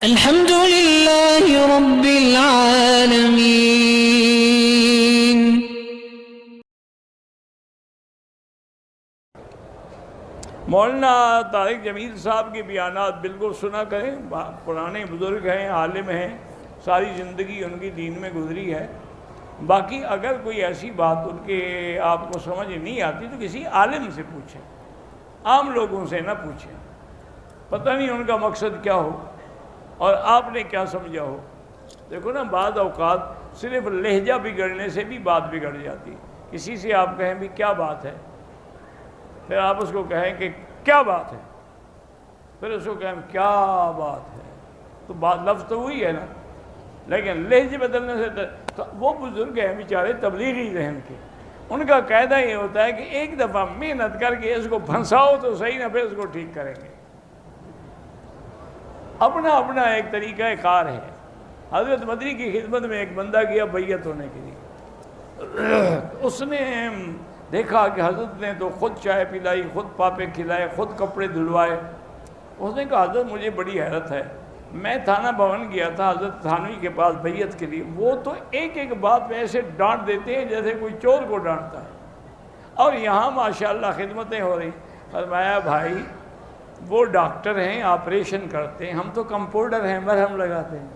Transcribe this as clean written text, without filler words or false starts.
الحمد لله رب العالمين. مولانا طارق جمیل صاحب کے بیانات بالکل سنا کریں. پرانے بزرگ ہیں، عالم ہیں، ساری زندگی ان کی دین میں گزری ہے. باقی اگر کوئی ایسی بات ان کے آپ کو سمجھ نہیں آتی تو کسی عالم سے پوچھیں، عام لوگوں سے نہ پوچھیں. پتہ نہیں ان کا مقصد کیا ہو اور آپ نے کیا سمجھا ہو. دیکھو نا، بعض اوقات صرف لہجہ بگڑنے سے بھی بات بگڑ جاتی. کسی سے آپ کہیں بھی کیا بات ہے، پھر آپ اس کو کہیں کہ کیا بات ہے، پھر اس کو کہیں کیا بات ہے، تو بات لفظ تو وہی ہے نا، لیکن لہجے بدلنے سے تو وہ بزرگ ہیں بیچارے تبلیغی ذہن کے، ان کا قاعدہ یہ ہوتا ہے کہ ایک دفعہ محنت کر کے اس کو پھنساؤ تو صحیح نہ، پھر اس کو ٹھیک کریں گے. اپنا اپنا ایک طریقہ کار ہے. حضرت مدنی کی خدمت میں ایک بندہ گیا بیعت ہونے کے لیے. اس نے دیکھا کہ حضرت نے تو خود چائے پلائی، خود پاپے کھلائے، خود کپڑے دھلوائے. اس نے کہا حضرت مجھے بڑی حیرت ہے، میں تھانہ بھون گیا تھا حضرت تھانوی کے پاس بیعت کے لیے، وہ تو ایک ایک بات پہ ایسے ڈانٹ دیتے ہیں جیسے کوئی چور کو ڈانٹتا ہے، اور یہاں ماشاءاللہ خدمتیں ہو رہی. فرمایا بھائی وہ ڈاکٹر ہیں، آپریشن کرتے ہیں، ہم تو کمپاؤنڈر ہیں، مرہم لگاتے ہیں.